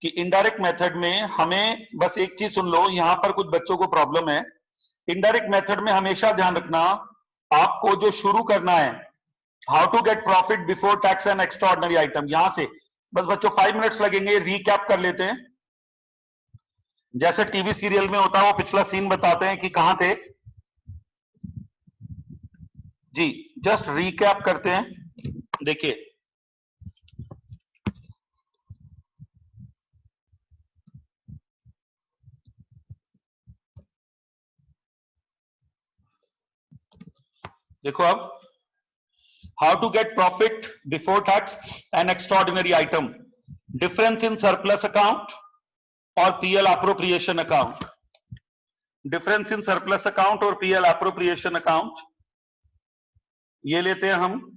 कि indirect method में हमें बस एक चीज सुन लो, यहां पर कुछ बच्चों को प्रॉब्लम है। इनडायरेक्ट मेथड में हमेशा ध्यान रखना, आपको जो शुरू करना है, how to get profit before tax and extraordinary item, यहां से बस बच्चों 5 मिनट्स लगेंगे, रिकैप कर लेते हैं। जैसे टीवी सीरियल में होता है, वो पिछला सीन बताते हैं कि कहां थे जी, जस्ट रिकैप करते हैं। देखिए, देखो अब, how to get profit before tax and extraordinary item, difference in surplus account और PL appropriation account, difference in surplus account और पीएल अप्रोप्रिएशन अकाउंट, ये लेते हैं हम।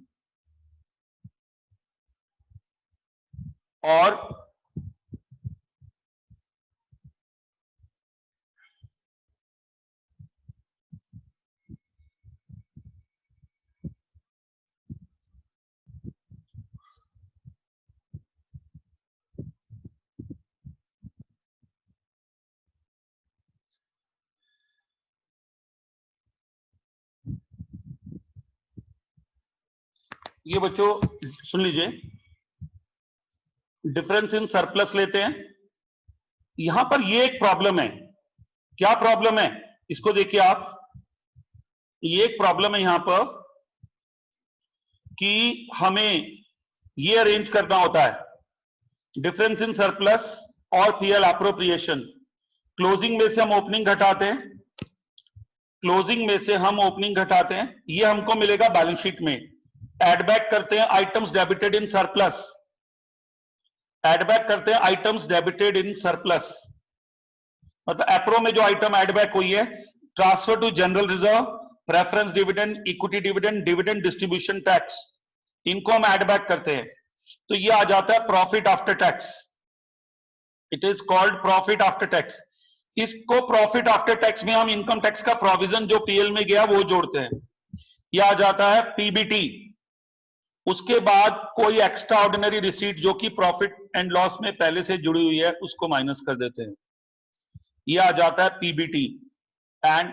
और ये बच्चों सुन लीजिए, डिफरेंस इन सरप्लस लेते हैं। यहां पर ये एक प्रॉब्लम है, क्या प्रॉब्लम है इसको देखिए आप, ये एक प्रॉब्लम है यहां पर कि हमें ये अरेंज करना होता है, डिफरेंस इन सरप्लस और पीएल अप्रोप्रिएशन। क्लोजिंग में से हम ओपनिंग घटाते हैं, क्लोजिंग में से हम ओपनिंग घटाते हैं, ये हमको मिलेगा बैलेंस शीट में। एड बैक करते हैं items debited in surplus, add back करते हैं आइटम्स डेबिटेड इन सरप्लस, मतलब एप्रो में जो आइटम एड बैक हुई है, transfer to general reserve, preference dividend, equity dividend, dividend distribution tax, इनको हम एड बैक करते हैं, तो ये आ जाता है profit after tax. It is called profit after tax. इसको प्रॉफिट आफ्टर टैक्स में हम इनकम टैक्स का प्रोविजन जो पीएल में गया वो जोड़ते हैं, यह आ जाता है पीबीटी। उसके बाद कोई एक्स्ट्रा ऑर्डिनरी रिसीट जो कि प्रॉफिट एंड लॉस में पहले से जुड़ी हुई है उसको माइनस कर देते हैं, यह आ जाता है PBT and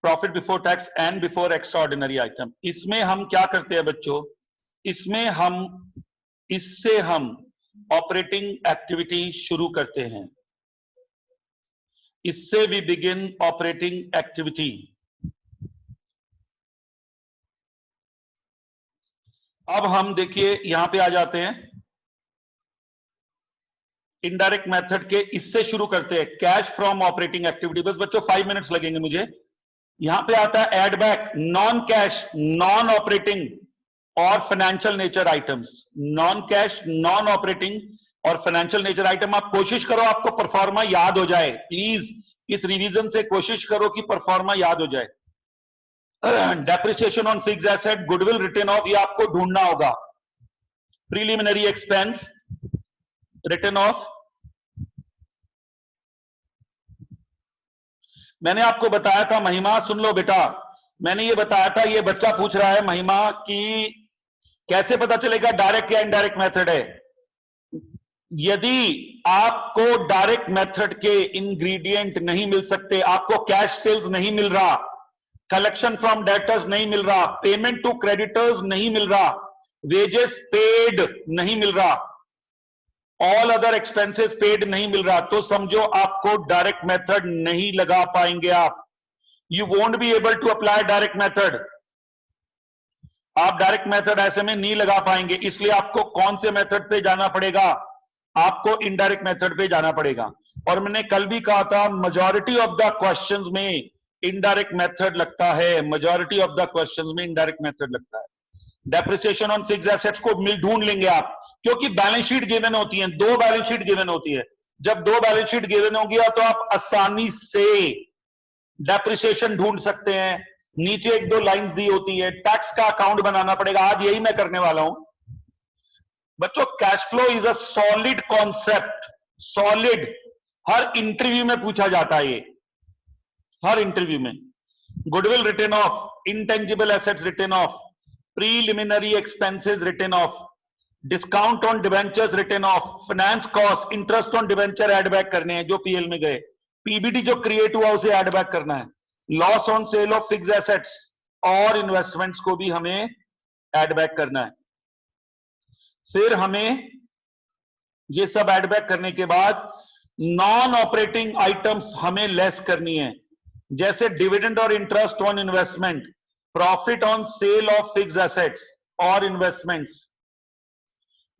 profit before tax and before extraordinary item. इसमें हम क्या करते हैं बच्चों, इससे हम ऑपरेटिंग एक्टिविटी शुरू करते हैं, इससे भी बिगिन ऑपरेटिंग एक्टिविटी। अब हम देखिए यहां पे आ जाते हैं, इनडायरेक्ट मेथड के इससे शुरू करते हैं, कैश फ्रॉम ऑपरेटिंग एक्टिविटी। बस बच्चों 5 मिनट्स लगेंगे मुझे। यहां पे आता है add back non cash, non operating और financial nature items, non cash, non operating और फाइनेंशियल नेचर आइटम। आप कोशिश करो आपको परफॉर्मा याद हो जाए, प्लीज इस रिवीजन से कोशिश करो कि परफॉर्मा याद हो जाए। Depreciation on fix asset, goodwill return of, ये आपको ढूंढना होगा। प्रीलिमिनरी एक्सपेंस रिटर्न ऑफ, मैंने आपको बताया था महिमा, सुन लो बेटा, मैंने ये बताया था, ये बच्चा पूछ रहा है महिमा कि कैसे पता चलेगा डायरेक्ट या इनडायरेक्ट मेथड है। यदि आपको डायरेक्ट मेथड के इंग्रेडिएंट नहीं मिल सकते, आपको कैश सेल्स नहीं मिल रहा, कलेक्शन फ्रॉम डेटर्स नहीं मिल रहा, पेमेंट टू क्रेडिटर्स नहीं मिल रहा, वेजेस पेड नहीं मिल रहा, ऑल अदर एक्सपेंसेस पेड नहीं मिल रहा, तो समझो आपको डायरेक्ट मेथड नहीं लगा पाएंगे आप। You won't be able to apply direct method, आप डायरेक्ट मेथड ऐसे में नहीं लगा पाएंगे। इसलिए आपको कौन से मेथड पे जाना पड़ेगा, आपको इनडायरेक्ट मेथड पे जाना पड़ेगा। और मैंने कल भी कहा था मेजॉरिटी ऑफ द क्वेश्चंस में इनडायरेक्ट मेथड लगता है, मेजॉरिटी ऑफ द क्वेश्चंस में इनडायरेक्ट मेथड लगता है। डेप्रिसिएशन ऑन फिक्स्ड एसेट्स को ढूंढ लेंगे आप, क्योंकि बैलेंस शीट गिवन होती है, 2 बैलेंस शीट गिवन होती है। जब 2 बैलेंस शीट गिवन होगी तो आप आसानी से डेप्रिसिएशन ढूंढ सकते हैं, नीचे 1-2 लाइंस दी होती है, टैक्स का अकाउंट बनाना पड़ेगा, आज यही मैं करने वाला हूं बच्चों। Cash flow is a solid concept, solid, her interview में पूछा जाता है ये, हर इंटरव्यू में। Goodwill return of, intangible assets return of, preliminary expenses return of, discount on debentures return of, finance cost, interest on debenture add back करने हैं जो PL में गए, पीबीटी जो क्रिएट हुआ उसे ऐड बैक करना है, loss on sale of fixed assets और इन्वेस्टमेंट्स को भी हमें ऐड बैक करना है। फिर हमें ये सब ऐड बैक करने के बाद नॉन ऑपरेटिंग आइटम्स हमें लेस करनी है, जैसे डिविडेंड और interest on investment, profit on sale of fixed assets और इन्वेस्टमेंट्स,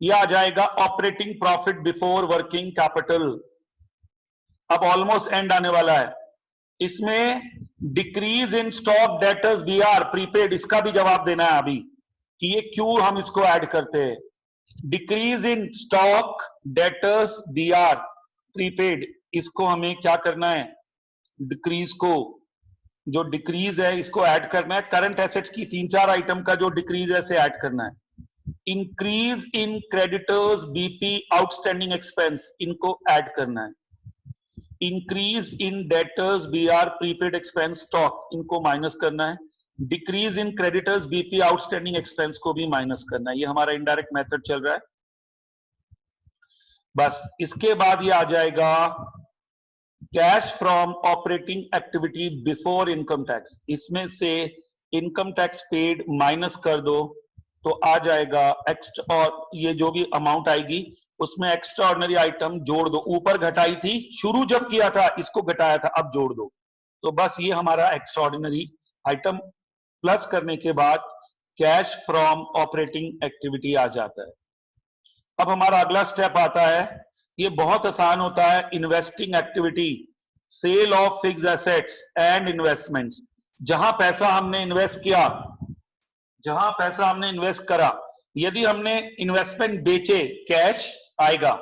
यह आ जाएगा operating profit before working capital. अब ऑलमोस्ट एंड आने वाला है, इसमें decrease in stock debtors BR prepaid, इसका भी जवाब देना है अभी कि ये क्यों हम इसको ऐड करते हैं। Decrease in stock debtors BR prepaid, इसको हमें क्या करना है, डिक्रीज को, जो डिक्रीज है इसको ऐड करना है। करंट एसेट्स की 3-4 आइटम का जो डिक्रीज है इसे ऐड करना है। Increase in creditors BP outstanding expense, इनको ऐड करना है। Increase in debtors BR prepaid expense stock, इनको माइनस करना है। Decrease in creditors BP outstanding expense को भी माइनस करना है। ये हमारा इनडायरेक्ट मेथड चल रहा है। बस इसके बाद ये आ जाएगा cash from operating activity before income tax, इसमें से इनकम टैक्स पेड माइनस कर दो तो आ जाएगा एक्स्ट्रा, और ये जो भी अमाउंट आएगी उसमें एक्स्ट्रा ऑर्डिनरी आइटम जोड़ दो। ऊपर घटाई थी, शुरू जब किया था इसको घटाया था, अब जोड़ दो। तो बस ये हमारा एक्स्ट्रा ऑर्डिनरी आइटम प्लस करने के बाद कैश फ्रॉम ऑपरेटिंग एक्टिविटी आ जाता है। अब हमारा अगला स्टेप आता है, ये बहुत आसान होता है, investing activity, sale of fixed assets and investments. जहां पैसा हमने इन्वेस्ट किया, जहां पैसा हमने इन्वेस्ट करा, यदि हमने इन्वेस्टमेंट बेचे कैश आएगा,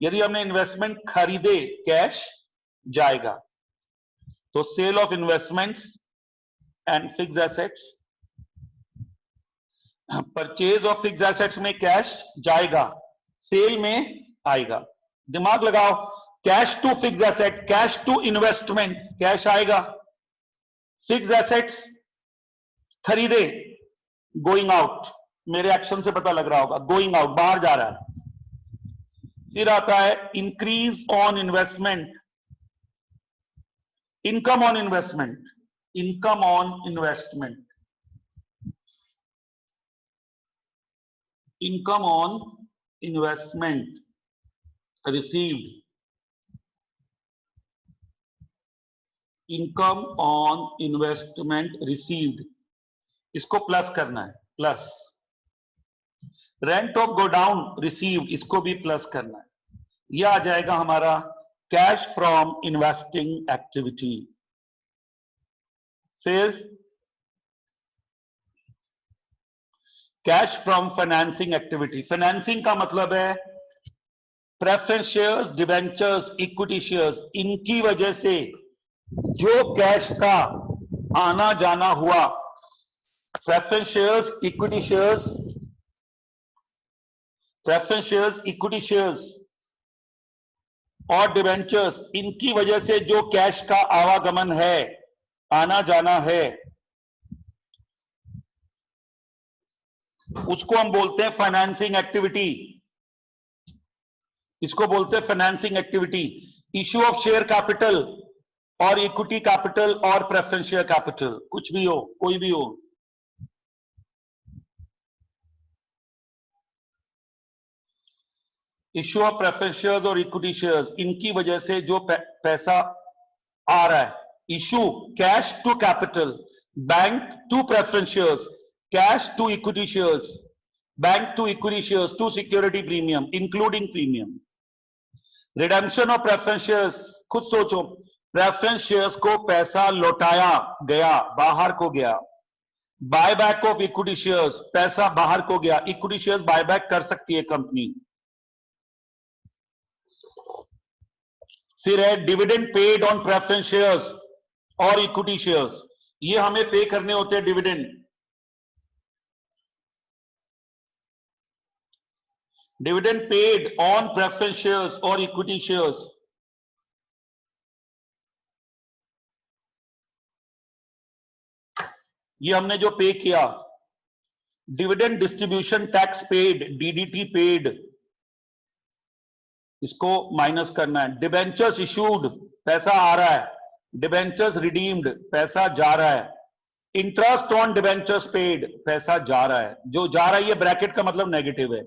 यदि हमने इन्वेस्टमेंट खरीदे कैश जाएगा। तो sale of investments and fixed assets, purchase of fixed assets में कैश जाएगा, सेल में आएगा। दिमाग लगाओ, cash to fixed asset, cash to investment, cash आएगा। फिक्स्ड एसेट्स खरीदे, गोइंग आउट, मेरे एक्शन से पता लग रहा होगा, गोइंग आउट, बाहर जा रहा है। फिर आता है increase on investment, income on investment, income on investment, income on investment received, income on investment received, इसको प्लस करना है, plus. Rent of godown received, इसको भी प्लस करना है। यह आ जाएगा हमारा कैश फ्रॉम इन्वेस्टिंग एक्टिविटी। फिर cash from financing activity, financing का मतलब है preference shares, debentures, equity shares, इनकी वजह से जो कैश का आना जाना हुआ, preference shares, equity shares, preference shares, equity shares और डिवेंचर्स, इनकी वजह से जो कैश का आवागमन है, आना जाना है, उसको हम बोलते हैं फाइनेंसिंग एक्टिविटी। इसको बोलते हैं financing activity. Issue of share capital और इक्विटी कैपिटल और प्रेफरेंस शेयर कैपिटल, कुछ भी हो, कोई भी हो। इश्यू ऑफ प्रेफरेंस शेयर्स और इक्विटी शेयर्स, इनकी वजह से जो पैसा आ रहा है, issue cash to capital, bank to preference shares, cash to equity shares, bank to equity shares to security premium including premium. Redemption of preference shares, खुद सोचो, प्रेफरेंस शेयर्स को पैसा लौटाया गया, बाहर को गया। बायबैक ऑफ इक्विटी शेयर्स, पैसा बाहर को गया, इक्विटी शेयर्स बायबैक कर सकती है कंपनी। फिर है dividend paid on preference shares और इक्विटी शेयर्स, ये हमें पे करने होते हैं dividend. Dividend paid on preference shares और इक्विटी शेयर्स, ये हमने जो पे किया, dividend distribution tax paid, DDT paid, इसको माइनस करना है। डिबेंचर्स इशूड, पैसा आ रहा है। डिबेंचर्स रिडीम्ड, पैसा जा रहा है। इंटरेस्ट ऑन डिबेंचर्स पेड, पैसा जा रहा है। जो जा रहा है ये ब्रैकेट का मतलब नेगेटिव है।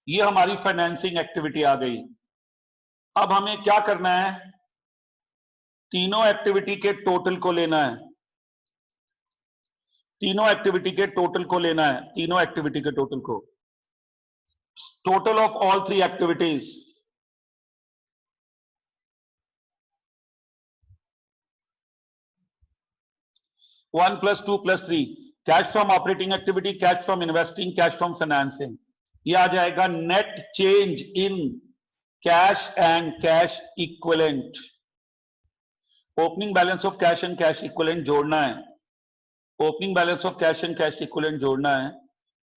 ये हमारी फाइनेंसिंग एक्टिविटी आ गई। अब हमें क्या करना है, तीनों एक्टिविटी के टोटल को लेना है। तीनों एक्टिविटी के टोटल को लेना है। तीनों एक्टिविटी के टोटल को, total of all three activities. One plus two plus three, cash from operating activity, cash from investing, cash from financing. ये आ जाएगा net change in cash and cash equivalent. Opening balance of cash and cash equivalent जोड़ना है। Opening balance of cash and cash equivalent जोड़ना है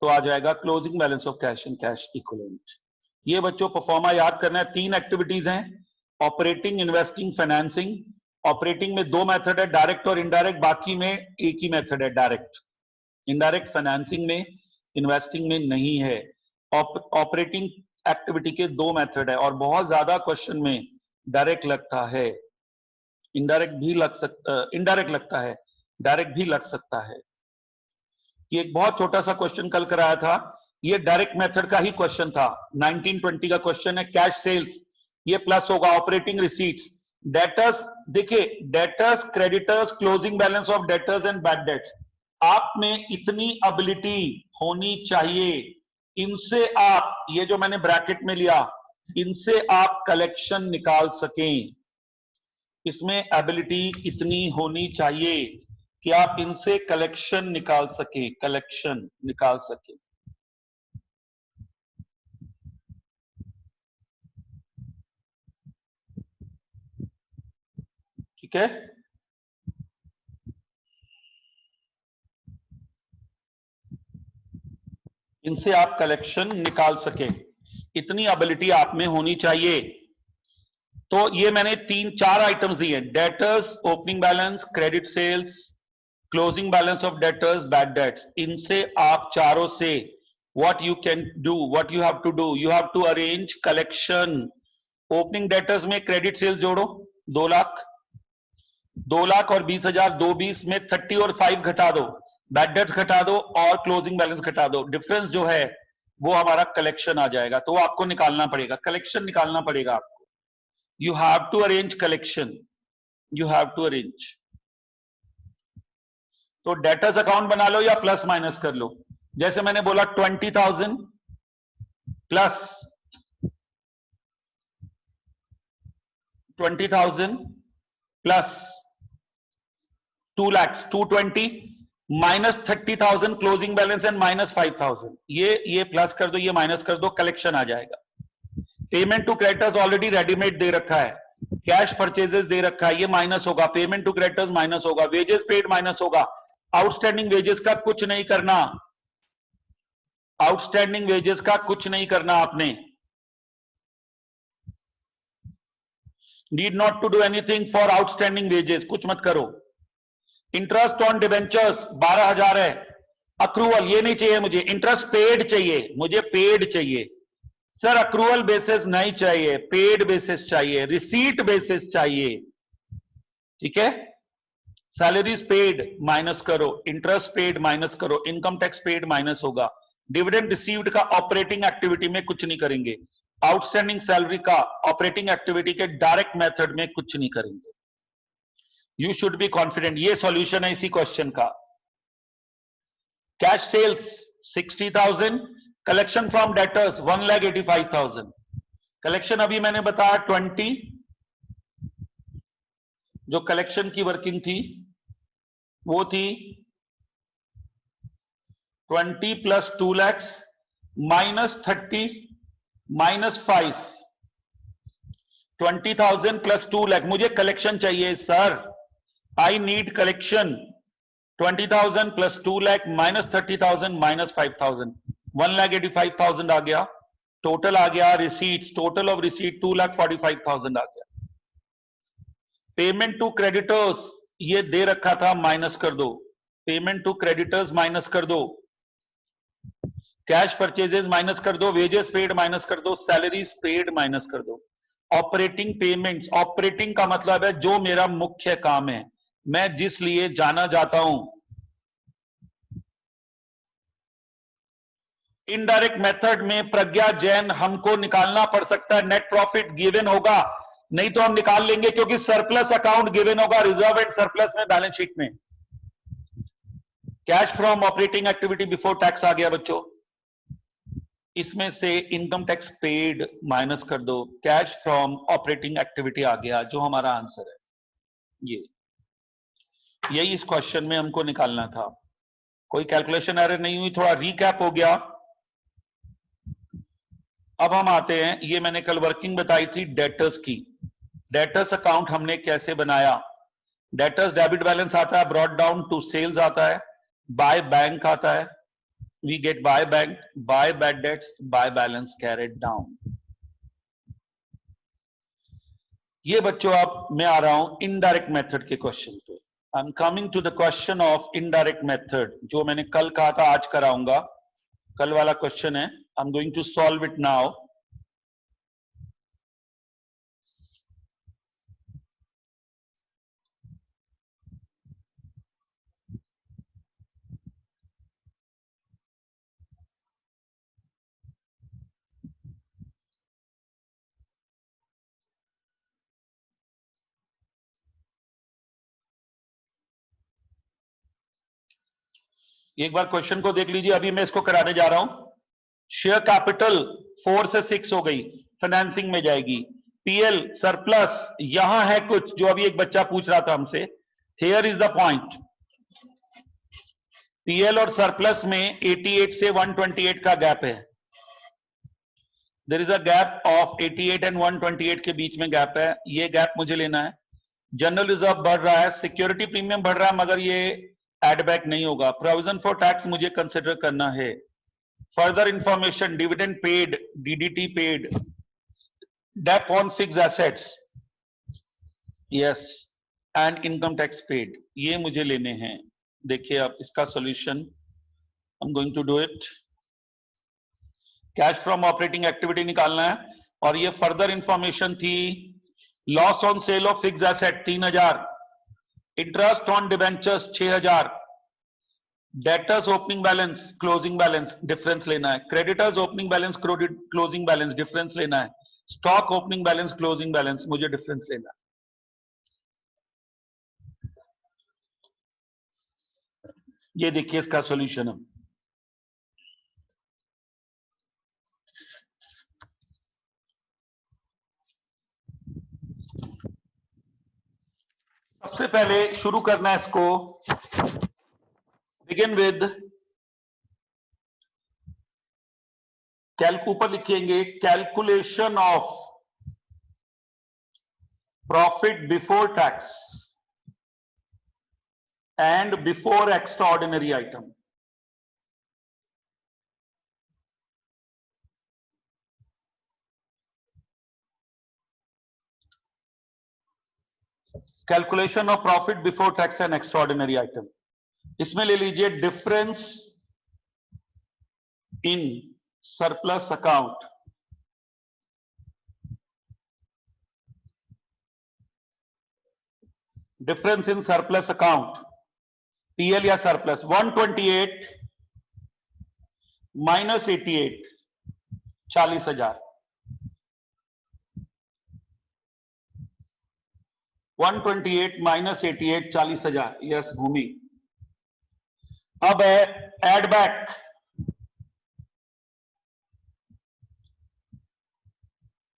तो आ जाएगा closing balance of cash and cash equivalent. ये बच्चों परफॉर्मा याद करना है। तीन एक्टिविटीज हैं, ऑपरेटिंग, इन्वेस्टिंग, फाइनेंसिंग। ऑपरेटिंग में दो मेथड है, डायरेक्ट और इनडायरेक्ट, बाकी में एक ही मेथड है, डायरेक्ट। इनडायरेक्ट फाइनेंसिंग में, इन्वेस्टिंग में नहीं है। ऑपरेटिंग एक्टिविटी के दो मेथड है और बहुत ज्यादा क्वेश्चन में डायरेक्ट लगता है, इनडायरेक्ट भी लग सकता, इनडायरेक्ट लगता है, डायरेक्ट भी लग सकता है। ये एक बहुत छोटा सा क्वेश्चन कल कराया था, ये डायरेक्ट मेथड का ही क्वेश्चन था। 1920 का क्वेश्चन है। कैश सेल्स ये प्लस होगा, ऑपरेटिंग रिसीट्स, डेटर्स, देखिए debtors, creditors, closing balance of debtors and bad debts. आप में इतनी एबिलिटी होनी चाहिए, इनसे आप, ये जो मैंने ब्रैकेट में लिया, इनसे आप कलेक्शन निकाल सकें। इसमें एबिलिटी इतनी होनी चाहिए कि आप इनसे कलेक्शन निकाल सके, कलेक्शन निकाल सके। ठीक है, इनसे आप कलेक्शन निकाल सके, इतनी एबिलिटी आप में होनी चाहिए। तो ये मैंने तीन चार आइटम्स दिए, debtors, opening balance, credit sales, closing balance of debtors, bad debts. इनसे आप चारों से what you can do, what you have to do, you have to arrange collection। Opening debtors में क्रेडिट सेल्स जोड़ो 2 लाख, 2 लाख और 20,000, 220 में 30 और 5 घटा दो, बैड डेट्स घटा दो और क्लोजिंग बैलेंस घटा दो। डिफरेंस जो है वो हमारा कलेक्शन आ जाएगा, तो वो आपको निकालना पड़ेगा, कलेक्शन निकालना पड़ेगा आपको। You have to arrange collection, you have to arrange. तो डेटर्स अकाउंट बना लो या प्लस माइनस कर लो। जैसे मैंने बोला 20,000 plus 20,000 plus 2 lakhs 220 minus 30,000 closing balance and minus 5,000। ये प्लस कर दो, ये माइनस कर दो, कलेक्शन आ जाएगा। Payment to creditors already readymade दे रखा है, कैश परचेजेस दे रखा है, ये माइनस होगा, पेमेंट टू क्रेडिटर्स माइनस होगा, वेजेस पेड माइनस होगा। आउटस्टैंडिंग वेजेस का कुछ नहीं करना, आउटस्टैंडिंग वेजेस का कुछ नहीं करना आपने, need not to do anything for outstanding wages, कुछ मत करो। इंटरेस्ट ऑन डिबेंचर्स 12,000 है, अक्रूवल ये नहीं चाहिए मुझे, इंटरेस्ट पेड चाहिए, मुझे पेड चाहिए सर, अक्रूवल बेसिस नहीं चाहिए, पेड बेसिस चाहिए, रिसीट बेसिस चाहिए। ठीक है, सैलरीज पेड माइनस करो, इंटरेस्ट पेड माइनस करो, इनकम टैक्स पेड माइनस होगा। डिविडेंड रिसीव्ड का ऑपरेटिंग एक्टिविटी में कुछ नहीं करेंगे, आउटस्टैंडिंग सैलरी का ऑपरेटिंग एक्टिविटी के डायरेक्ट मेथड में कुछ नहीं करेंगे। यू शुड बी कॉन्फिडेंट, ये सॉल्यूशन है इसी क्वेश्चन का। Cash sales 60,000, collection from debtors 1,85,000। Collection अभी मैंने बताया 20, जो कलेक्शन की वर्किंग थी वो थी 20 plus 2 lakhs minus 30 minus 5, 20,000 plus 2 lakh। मुझे कलेक्शन चाहिए sir, I need collection. 20,000 plus 2 lakh minus 30,000 minus 5,000, 1,85,000 आ गया। टोटल आ गया रिसीट्स, टोटल ऑफ रिसीट 2,45,000 आ गया। पेमेंट टू क्रेडिटर्स ये दे रखा था, माइनस कर दो, पेमेंट टू क्रेडिटर्स माइनस कर दो, कैश परचेजेस माइनस कर दो, वेजेस पेड माइनस कर दो, सैलरीज पेड माइनस कर दो, ऑपरेटिंग पेमेंट्स, ऑपरेटिंग का मतलब है जो मेरा मुख्य काम है, मैं जिस लिए जाना जाता हूं। इनडायरेक्ट मेथड में प्रज्ञा जैन हमको निकालना पड़ सकता है, नेट प्रॉफिट गिवन होगा, नहीं तो हम निकाल लेंगे क्योंकि सरप्लस अकाउंट गिवन होगा रिजर्व एंड सरप्लस में बैलेंस शीट में। Cash from operating activity before tax आ गया बच्चों, इसमें से इनकम टैक्स पेड माइनस कर दो, कैश फ्रॉम ऑपरेटिंग एक्टिविटी आ गया, जो हमारा आंसर है ये, यही इस क्वेश्चन में हमको निकालना था। कोई कैलकुलेशन एरर नहीं हुई, थोड़ा रिकैप हो गया। अब हम आते हैं, ये मैंने कल वर्किंग बताई थी डेटर्स की। डेटर्स अकाउंट हमने कैसे बनाया? डेटर्स डेबिट बैलेंस आता है, ब्रॉट डाउन टू सेल्स आता है, बाय बैंक आता है, we get by bank, by bad debts, by balance carried down. ये बच्चों अब मैं आ रहा हूं इनडायरेक्ट मेथड के क्वेश्चन पे। I am coming to the question of indirect method, जो मैंने कल कहा था आज कराऊंगा। कल वाला क्वेश्चन है, I am going to solve it now. एक बार क्वेश्चन को देख लीजिए, अभी मैं इसको कराने जा रहा हूं। शेयर कैपिटल 4 से 6 हो गई, फाइनेंसिंग में जाएगी। पीएल सरप्लस यहां है कुछ, जो अभी एक बच्चा पूछ रहा था हमसे, here is the point. PL और सरप्लस में 88 से 128 का गैप है, there is a gap of 88 and 128 के बीच में गैप है, ये गैप मुझे लेना है। जनरल रिजर्व बढ़ रहा है, सिक्योरिटी प्रीमियम बढ़ रहा है, मगर ये एड बैक नहीं होगा। प्रोविजन फॉर टैक्स मुझे कंसिडर करना है। Further information, dividend paid, DDT paid, debt on fixed assets, yes, and income tax paid, ये मुझे लेने हैं। देखिए अब इसका solution, I am going to do it. Cash from operating activity निकालना है, और ये फर्दर इंफॉर्मेशन थी। Loss on sale of fixed asset 3000, interest on debentures 6000, debtors opening balance closing balance difference लेना है, creditors opening balance closing balance difference लेना है, stock opening balance closing balance मुझे डिफरेंस लेना है। ये देखिए इसका सॉल्यूशन है। सबसे पहले शुरू करना है इसको, बिगिन विद ऊपर लिखेंगे calculation of profit before tax and before extraordinary item. Calculation of profit before tax and extraordinary item, इसमें ले लीजिए difference in surplus account, difference in surplus account, PL या surplus, 128 minus 88 40,000, 128 minus 88 40,000, yes Bhumi. अब है add back,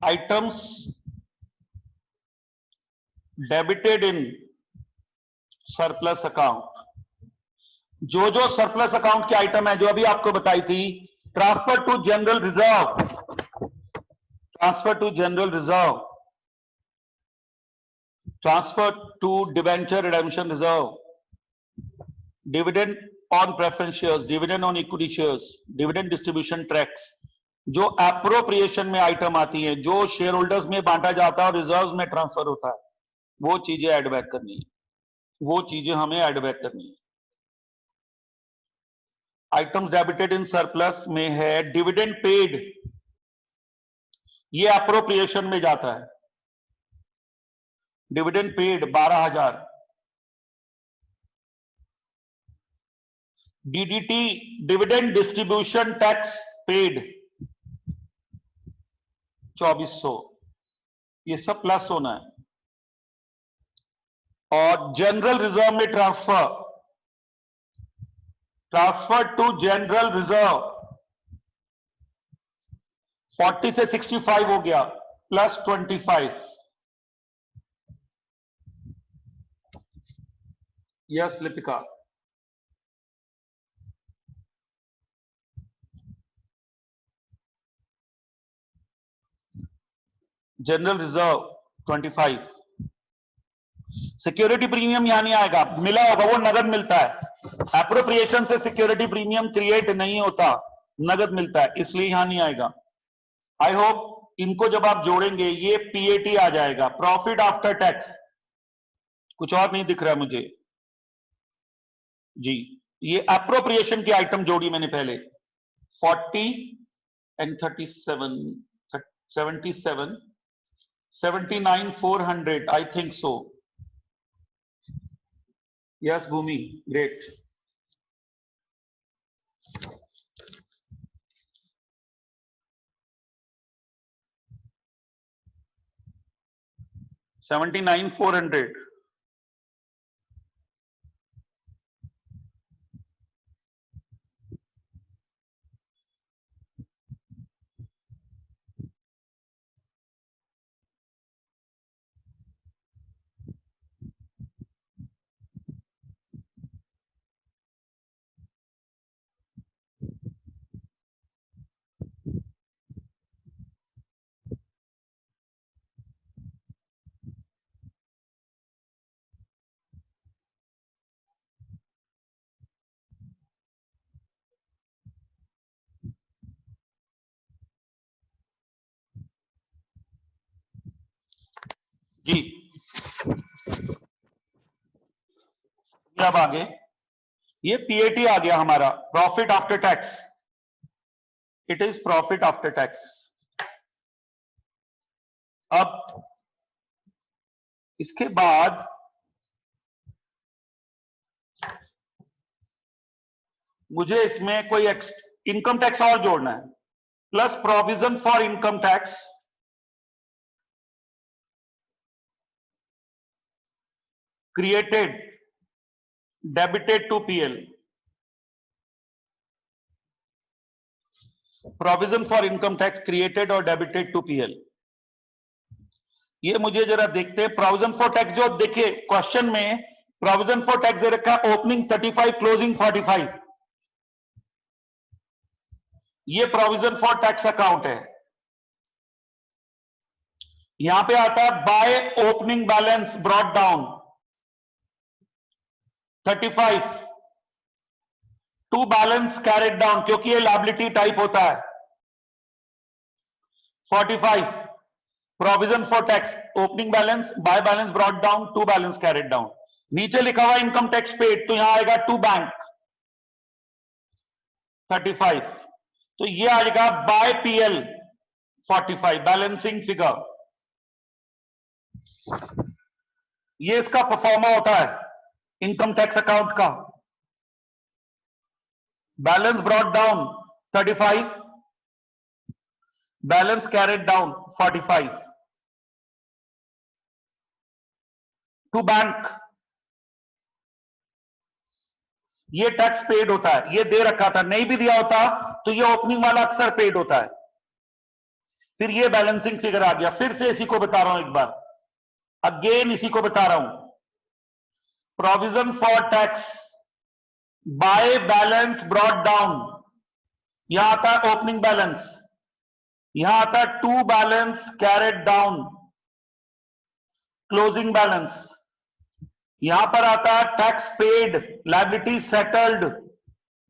items debited in surplus account, जो जो surplus account के item है जो अभी आपको बताई थी, transfer to general reserve, transfer to general reserve, transfer to debenture redemption reserve, dividend on preference shares, dividend on equity shares, dividend distribution tax, जो एप्रोप्रिएशन में आइटम आती है, जो शेयर होल्डर्स में बांटा जाता है और रिजर्व में ट्रांसफर होता है, वो चीजें एड बैक करनी है, वो चीजें हमें एड बैक करनी है। आइटम्स डेबिटेड इन सरप्लस में है डिविडेंड पेड, ये अप्रोप्रिएशन में जाता है। Dividend paid 12,000, DDT dividend distribution tax paid 2,400, ये सब प्लस होना है। और जनरल रिजर्व में ट्रांसफर टू जनरल रिजर्व 40 से 65 हो गया, plus 25। Yes Lipika. General reserve 25, security premium यहां नहीं आएगा, मिला होगा वो नगद मिलता है। एप्रोप्रिएशन से सिक्योरिटी प्रीमियम क्रिएट नहीं होता, नगद मिलता है, इसलिए यहां नहीं आएगा। आई होप इनको जब आप जोड़ेंगे ये पीएटी आ जाएगा, प्रॉफिट आफ्टर टैक्स। कुछ और नहीं दिख रहा है मुझे जी। ये एप्रोप्रिएशन की आइटम जोड़ी मैंने पहले 40 and 37 77 79,400 I think so. Yes Bhumi, great. $79,400। जी अब आगे ये पीएटी आ गया हमारा, profit after tax. It is profit after tax. अब इसके बाद मुझे इसमें कोई इनकम टैक्स और जोड़ना है, plus provision for income tax created debited to PL. Provision for income tax created और डेबिटेड टू पीएल, ये मुझे जरा देखते हैं। प्रोविजन फॉर टैक्स जो देखिए क्वेश्चन में प्रोविजन फॉर टैक्स दे रखा है ओपनिंग 35 क्लोजिंग 45, ये प्रोविजन फॉर टैक्स अकाउंट है। यहां पे आता है by opening balance brought down 35 to balance carried down, क्योंकि ये लायबिलिटी टाइप होता है। 45 provision for tax opening balance by balance brought down to balance carried down. नीचे लिखा हुआ इनकम टैक्स पेड, तो यहां आएगा टू बैंक 35, तो ये आएगा बाय पीएल 45 बैलेंसिंग फिगर। ये इसका परफॉर्मा होता है इनकम टैक्स अकाउंट का। Balance brought down 35, balance carried down 45 to bank. ये टैक्स पेड होता है, ये दे रखा था, नहीं भी दिया होता तो ये ओपनिंग वाला अक्सर पेड होता है। फिर ये बैलेंसिंग फिगर आ गया। फिर से इसी को बता रहा हूं एक बार, अगेन इसी को बता रहा हूं। Provision for tax by balance brought down, यहां आता है ओपनिंग बैलेंस, यहां आता है to balance carried down closing balance, यहां पर आता है टैक्स पेड लायबिलिटी सेटल्ड।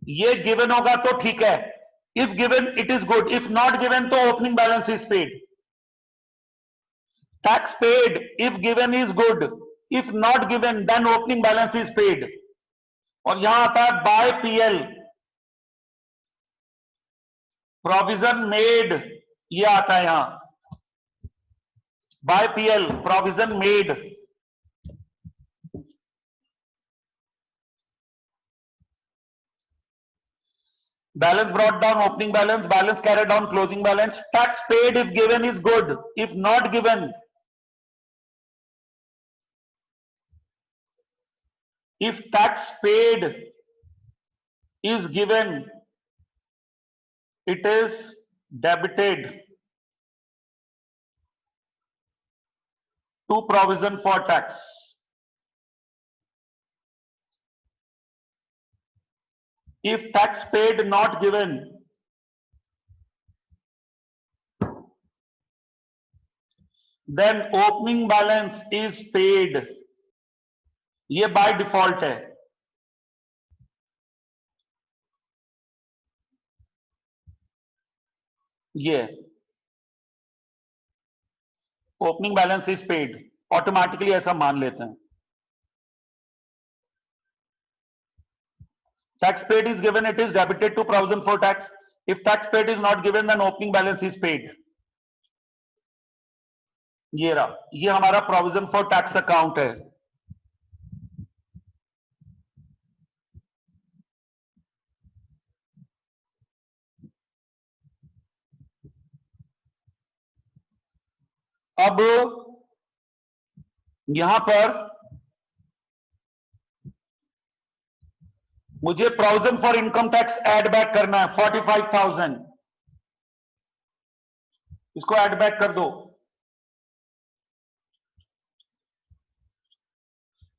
ये गिवन होगा तो ठीक है, if given it is good, if not given तो opening balance is paid. Tax paid if given is good, if not given then opening balance is paid. और यहां आता है बाय पीएल प्रोविजन मेड ये आता है यहां by PL, provision made. Balance brought down opening balance, balance carried down closing balance. Tax paid if given is good. If not given, if tax paid is given, it is debited to provision for tax. If tax paid not given, then opening balance is paid. ये by default है। ये opening balance is paid, automatically ऐसा मान लेते हैं। Tax paid is given, it is debited to provision for tax. If tax paid is not given, then opening balance is paid. ये रहा, ये हमारा प्रोविजन फॉर टैक्स अकाउंट है। अब यहां पर मुझे provision for income tax add back करना है 45,000, इसको ऐड बैक कर दो।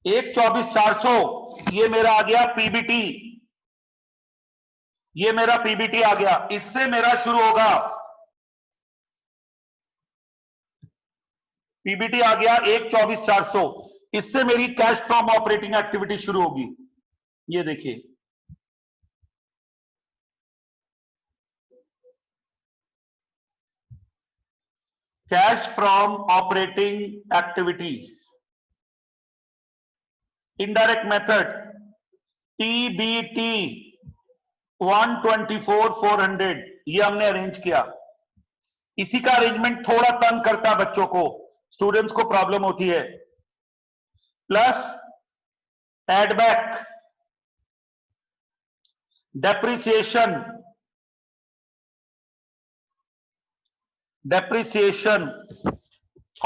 1,24,400 ये मेरा आ गया पीबीटी, ये मेरा पीबीटी आ गया। इससे मेरा शुरू होगा, पीबीटी आ गया 1,24,400, इससे मेरी कैश फ्रॉम ऑपरेटिंग एक्टिविटी शुरू होगी। ये देखिए, cash from operating activity, indirect method TBT 124,400 ये हमने अरेंज किया। इसी का अरेंजमेंट थोड़ा तंग करता है बच्चों को, स्टूडेंट्स को प्रॉब्लम होती है। Plus add back depreciation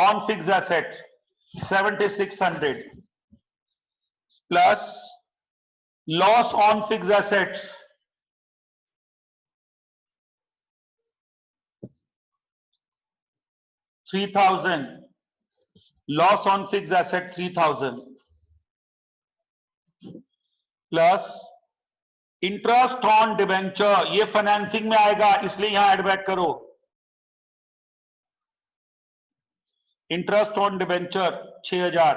on fixed asset 7,600 plus loss on fixed assets 3,000, loss on fixed asset 3,000 plus interest on debenture, ये फाइनेंसिंग में आएगा इसलिए यहां एड बैक करो। इंटरेस्ट ऑन डिबेंचर 6,000,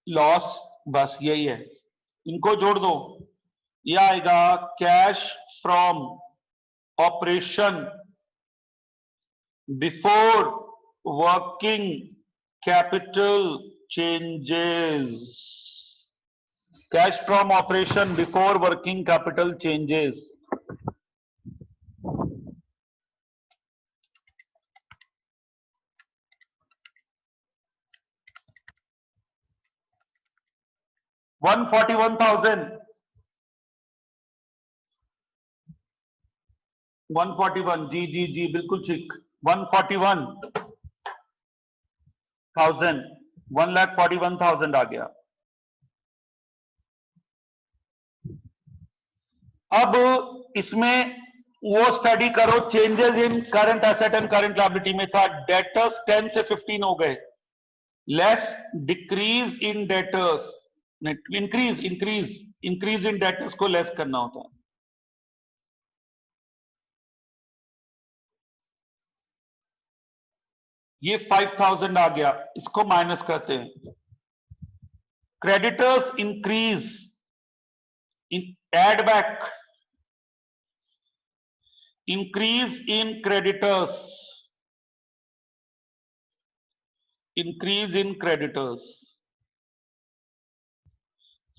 लॉस बस यही है, इनको जोड़ दो। ये आएगा cash from operation before working capital changes, cash from operation before working capital changes. $141,000, 141 जी जी जी बिल्कुल ठीक, 141,000, 1,41,000 आ गया। अब इसमें वो स्टडी करो, changes in current asset and current liability में था, डेटर्स 10 से 15 हो गए, less decrease in debtors, increase in debtors को लेस करना होता है। ये 5,000 आ गया, इसको माइनस करते हैं। Creditors increase, add back increase in creditors,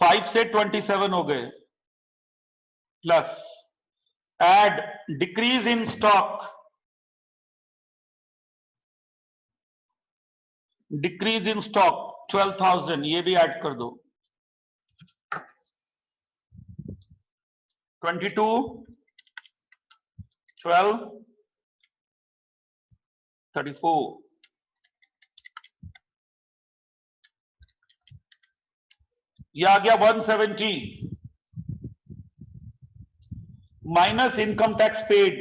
5 से 27 हो गए, plus add decrease in stock, decrease in stock 12,000, ये भी ऐड कर दो। 22, 12, 34, ये आ गया 170 minus income tax paid,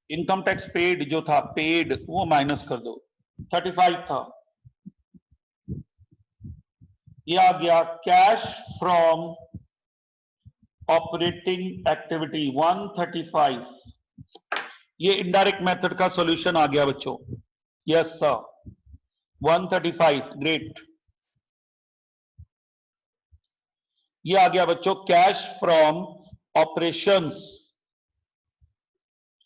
income tax paid जो था पेड वो माइनस कर दो, 35 था। ये आ गया कैश फ्रॉम ऑपरेटिंग एक्टिविटी 135, ये इनडायरेक्ट मेथड का सॉल्यूशन आ गया बच्चों। Yes sir, 135, great. ये आ गया बच्चों cash from operations,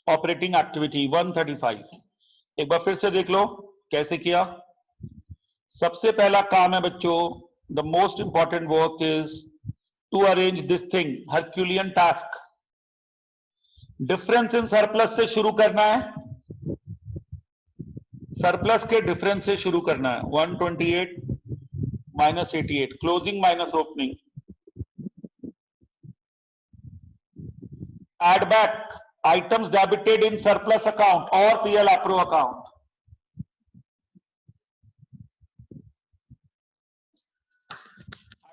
operating activity 135। एक बार फिर से देख लो कैसे किया। सबसे पहला काम है बच्चों, the most important work is to arrange this thing, herculean task. Difference in surplus से शुरू करना है, सरप्लस के डिफरेंस से शुरू करना है। 128 minus 88, closing minus opening. Add back items debited in surplus account और PL appro account.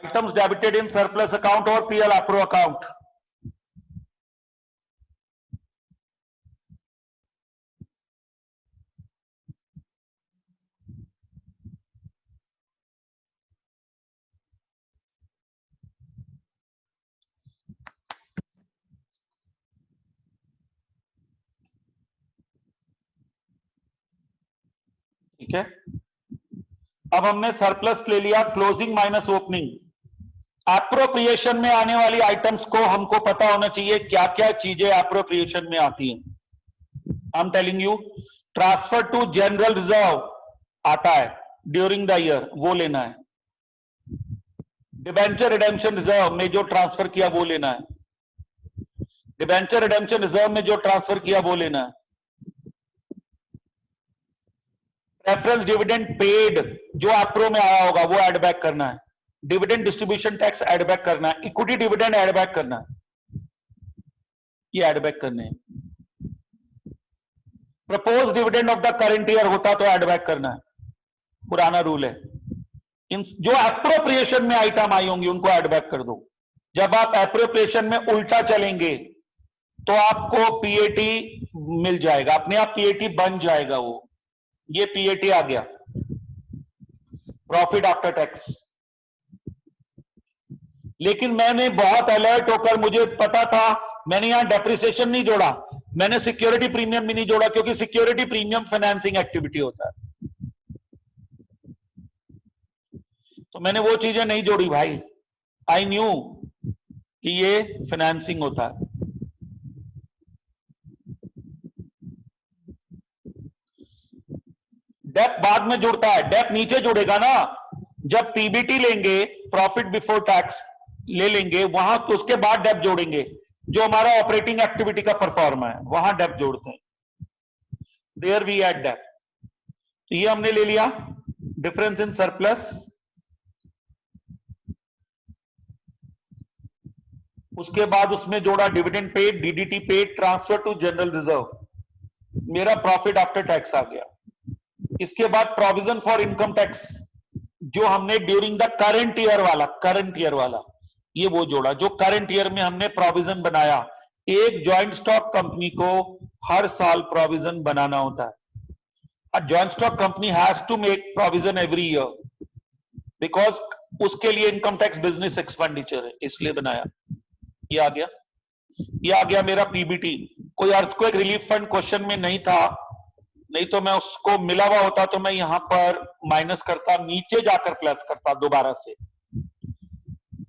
Items debited in surplus account और पीएल एप्रो अकाउंट। ठीक है, अब हमने सरप्लस ले लिया, क्लोजिंग माइनस ओपनिंग। एप्रोप्रिएशन में आने वाली आइटम्स को हमको पता होना चाहिए क्या क्या चीजें एप्रोप्रिएशन में आती हैं। I am telling you, transfer to general reserve आता है ड्यूरिंग द ईयर, वो लेना है। डिबेंचर रिडेम्पशन रिजर्व में जो ट्रांसफर किया वो लेना है। डिबेंचर रिडेम्पशन रिजर्व में जो ट्रांसफर किया वो लेना है। प्रेफरेंस डिविडेंड पेड जो एप्रो में आया होगा वो एड बैक करना है। Dividend distribution tax add back करना है। इक्विटी डिविडेंड एड बैक करना है, ये एड बैक करने हैं। Propose dividend of the current year होता तो एड बैक करना है, पुराना रूल है। इन जो एप्रोप्रिएशन में आइटम आई होंगी उनको एड बैक कर दो। जब आप एप्रोप्रिएशन में उल्टा चलेंगे तो आपको पीएटी मिल जाएगा, अपने आप पीएटी बन जाएगा वो। ये पीएटी आ गया, प्रॉफिट आफ्टर टैक्स। लेकिन मैंने बहुत अलर्ट होकर, मुझे पता था, मैंने यहां डेप्रिसिएशन नहीं जोड़ा, मैंने सिक्योरिटी प्रीमियम भी नहीं जोड़ा, क्योंकि सिक्योरिटी प्रीमियम फाइनेंसिंग एक्टिविटी होता है, तो मैंने वो चीजें नहीं जोड़ी भाई। आई न्यू कि ये फाइनेंसिंग होता है। डेप बाद में जुड़ता है, डेप नीचे जुड़ेगा ना, जब पीबीटी लेंगे, प्रॉफिट बिफोर टैक्स ले लेंगे, वहां तो उसके बाद डेप जोड़ेंगे, जो हमारा ऑपरेटिंग एक्टिविटी का परफॉर्म है वहां डेप जोड़ते हैं, देयर वी एड डेप। तो ये हमने ले लिया डिफरेंस इन सरप्लस। उसके बाद उसमें जोड़ा dividend paid, DDT paid, transfer to general reserve, मेरा प्रॉफिट आफ्टर टैक्स आ गया। इसके बाद प्रोविजन फॉर इनकम टैक्स जो हमने ड्यूरिंग द करंट ईयर वाला ये वो जोड़ा, जो करंट ईयर में हमने प्रोविजन बनाया। एक जॉइंट स्टॉक कंपनी को हर साल प्रोविजन बनाना होता है। A joint stock company has to make provision every year, because उसके लिए इनकम टैक्स बिजनेस एक्सपेंडिचर है, इसलिए बनाया। ये आ गया, ये आ गया मेरा पीबीटी। कोई अर्थक्वेक रिलीफ फंड क्वेश्चन में नहीं था, नहीं तो मैं उसको मिला हुआ होता तो मैं यहां पर माइनस करता, नीचे जाकर प्लस करता दोबारा से।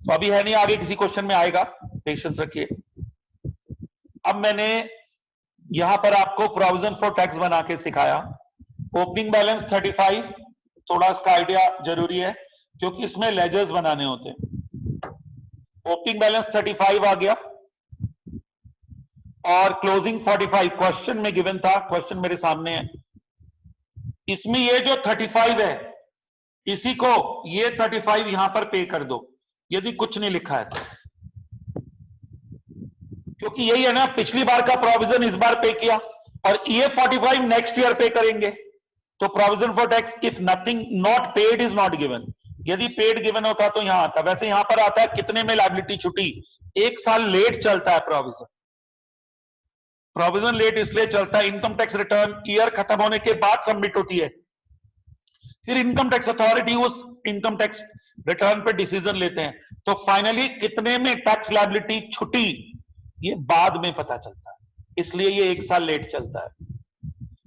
तो अभी है नहीं, आगे किसी क्वेश्चन में आएगा, पेशेंस रखिए। अब मैंने यहां पर आपको प्रोविजन फॉर टैक्स बना के सिखाया। ओपनिंग बैलेंस 35, थोड़ा इसका आइडिया जरूरी है क्योंकि इसमें लेजर्स बनाने होते हैं। ओपनिंग बैलेंस 35 आ गया और क्लोजिंग 45 क्वेश्चन में गिवन था, क्वेश्चन मेरे सामने है। इसमें ये जो 35 है इसी को ये 35 यहां पर पे कर दो यदि कुछ नहीं लिखा है तो, क्योंकि यही है ना, पिछली बार का प्रोविजन इस बार पे किया और ये 45 नेक्स्ट ईयर पे करेंगे। तो provision for tax if nothing not paid is not given, यदि पेड गिवन होता तो यहां आता। वैसे यहां पर आता है कितने में लायबिलिटी छुटी, 1 साल लेट चलता है प्रोविजन। प्रोविजन लेट इसलिए चलता है, इनकम टैक्स रिटर्न ईयर खत्म होने के बाद सबमिट होती है, फिर इनकम टैक्स अथॉरिटी उस इनकम टैक्स रिटर्न पे डिसीजन लेते हैं। तो फाइनली कितने में टैक्स लायबिलिटी छुटी ये बाद में पता चलता है, इसलिए ये 1 साल लेट चलता है।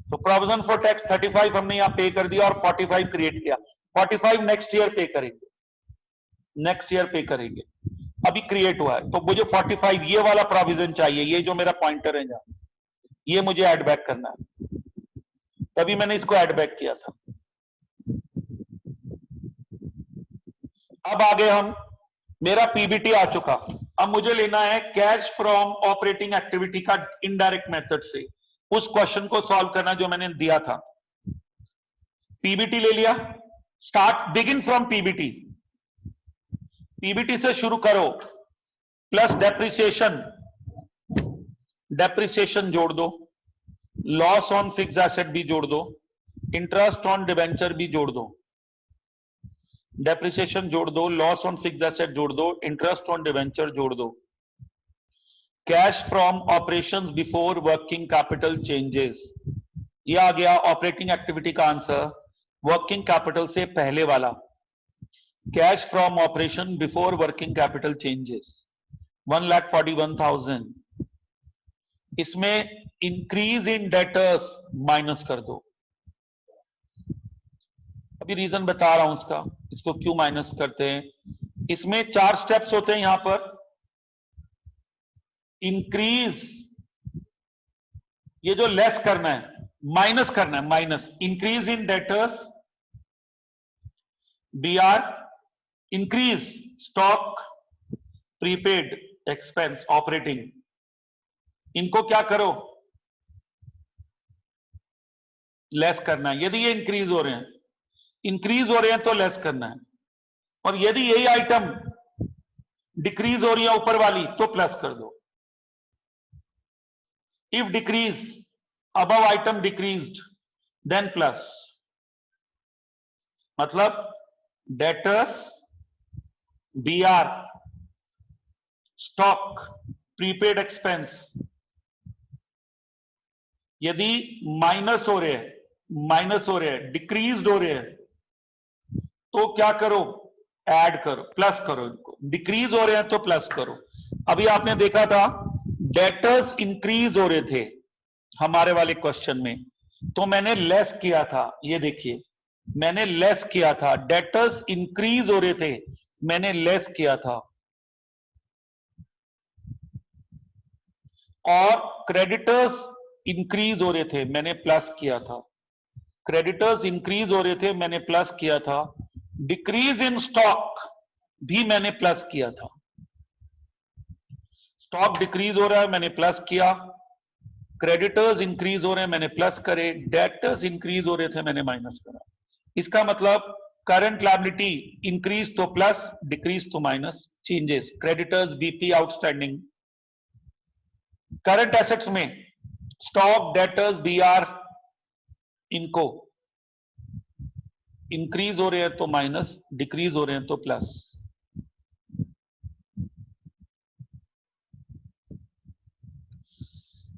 तो प्रोविजन फॉर टैक्स 35 हमने यहां पे कर दिया और 45 क्रिएट किया। 45 नेक्स्ट ईयर पे करेंगे, नेक्स्ट ईयर पे करेंगे, अभी क्रिएट हुआ है। तो मुझे 45 ये वाला प्रोविजन चाहिए, ये जो मेरा पॉइंटर है जहां, ये मुझे ऐड बैक करना है, तभी मैंने इसको ऐड बैक किया था। अब आगे हम, मेरा पीबीटी आ चुका, अब मुझे लेना है कैश फ्रॉम ऑपरेटिंग एक्टिविटी का इनडायरेक्ट मेथड से उस क्वेश्चन को सॉल्व करना जो मैंने दिया था। पीबीटी ले लिया, start begin from PBT, PBT से शुरू करो, प्लस डेप्रिसिएशन, डेप्रिसिएशन जोड़ दो, लॉस ऑन फिक्स एसेट भी जोड़ दो, इंटरेस्ट ऑन डिबेंचर भी जोड़ दो, डेप्रिसिएशन जोड़ दो, लॉस ऑन फिक्स एसेट जोड़ दो, इंटरेस्ट ऑन डिबेंचर जोड़ दो, cash from operations before working capital changes, ये आ गया ऑपरेटिंग एक्टिविटी का आंसर, वर्किंग कैपिटल से पहले वाला, cash from operation before working capital changes 1,41,000। इसमें इंक्रीज इन डेटर्स माइनस कर दो, अभी रीजन बता रहा हूं इसका, इसको क्यों माइनस करते हैं। इसमें 4 स्टेप्स होते हैं यहां पर, इंक्रीज, ये जो लेस करना है, माइनस करना है, minus, increase in debtors, BR, increase stock, prepaid expense, operating, इनको क्या करो, लेस करना है। यदि ये इंक्रीज हो रहे हैं, इंक्रीज हो रहे हैं तो लेस करना है, और यदि यही आइटम डिक्रीज हो रही है ऊपर वाली तो प्लस कर दो। If decrease, above item decreased then plus, मतलब debtors, BR, stock, prepaid expense, यदि माइनस हो रहे हैं, माइनस हो रहे हैं, डिक्रीज्ड हो रहे हैं तो क्या करो, ऐड करो, प्लस करो इनको, डिक्रीज हो रहे हैं तो प्लस करो। अभी आपने देखा था डेटर्स इंक्रीज हो रहे थे हमारे वाले क्वेश्चन में, तो मैंने लेस किया था, ये देखिए मैंने लेस किया था, डेटर्स इंक्रीज हो रहे थे मैंने लेस किया था, और क्रेडिटर्स इंक्रीज हो रहे थे मैंने प्लस किया था, क्रेडिटर्स इंक्रीज हो रहे थे मैंने प्लस किया था, डिक्रीज इन स्टॉक भी मैंने प्लस किया था, स्टॉक डिक्रीज हो रहा है मैंने प्लस किया, क्रेडिटर्स इंक्रीज हो रहे हैं मैंने प्लस करे, डेटर्स इंक्रीज हो रहे थे मैंने माइनस करा। इसका मतलब करंट लायबिलिटी इंक्रीज तो प्लस, डिक्रीज तो minus, changes, creditors, BP, outstanding. Current assets में स्टॉक, डेटर्स, बीआर, इनको इंक्रीज हो रहे हैं तो माइनस, डिक्रीज हो रहे हैं तो प्लस।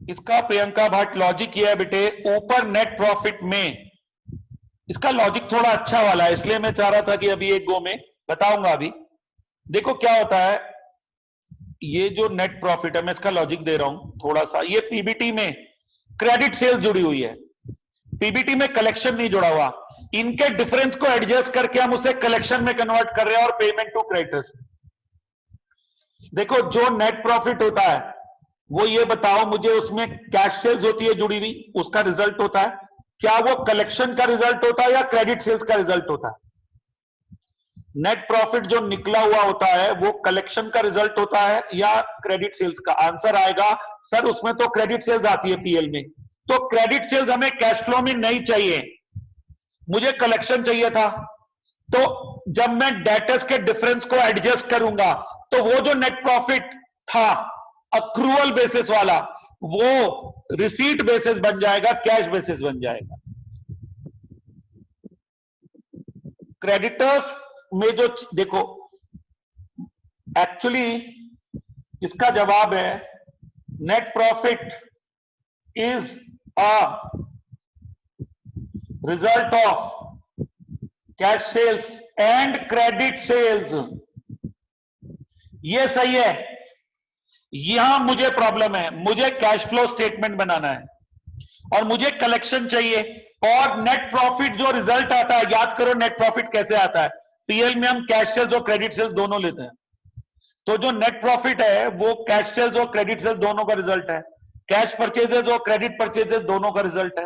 इसका प्रियंका भट्ट लॉजिक ये है बेटे, ऊपर नेट प्रॉफिट में, इसका लॉजिक थोड़ा अच्छा वाला है इसलिए मैं चाह रहा था कि अभी एक गो में बताऊंगा। अभी देखो क्या होता है, ये जो नेट प्रॉफिट है मैं इसका लॉजिक दे रहा हूं थोड़ा सा, ये पीबीटी में क्रेडिट सेल्स जुड़ी हुई है, पीबीटी में कलेक्शन नहीं जुड़ा हुआ, इनके डिफरेंस को एडजस्ट करके हम उसे कलेक्शन में कन्वर्ट कर रहे हैं और पेमेंट टू क्रेडिटर्स। देखो जो नेट प्रॉफिट होता है वो ये बताओ मुझे, उसमें कैश सेल्स होती है जुड़ी हुई, उसका रिजल्ट होता है क्या वो कलेक्शन का रिजल्ट होता है या क्रेडिट सेल्स का रिजल्ट होता है? नेट प्रॉफिट जो निकला हुआ होता है वो कलेक्शन का रिजल्ट होता है या क्रेडिट सेल्स का? आंसर आएगा सर उसमें तो क्रेडिट सेल्स आती है पीएल में। तो क्रेडिट सेल्स हमें कैश फ्लो में नहीं चाहिए, मुझे कलेक्शन चाहिए था। तो जब मैं डेटर्स के डिफरेंस को एडजस्ट करूंगा तो वो जो नेट प्रॉफिट था अक्रूवल बेसिस वाला वो रिसीट बेसिस बन जाएगा, कैश बेसिस बन जाएगा। क्रेडिटर्स में जो देखो एक्चुअली इसका जवाब है net profit is a result of cash sales and credit sales. ये सही है। यहां मुझे प्रॉब्लम है, मुझे कैश फ्लो स्टेटमेंट बनाना है और मुझे कलेक्शन चाहिए। और नेट प्रॉफिट जो रिजल्ट आता है, याद करो नेट प्रॉफिट कैसे आता है, पीएल में हम कैश सेल्स और क्रेडिट सेल्स दोनों लेते हैं। तो जो नेट प्रॉफिट है वो कैश सेल्स और क्रेडिट सेल्स दोनों का रिजल्ट है, कैश परचेजेस और क्रेडिट परचेजेस दोनों का रिजल्ट है।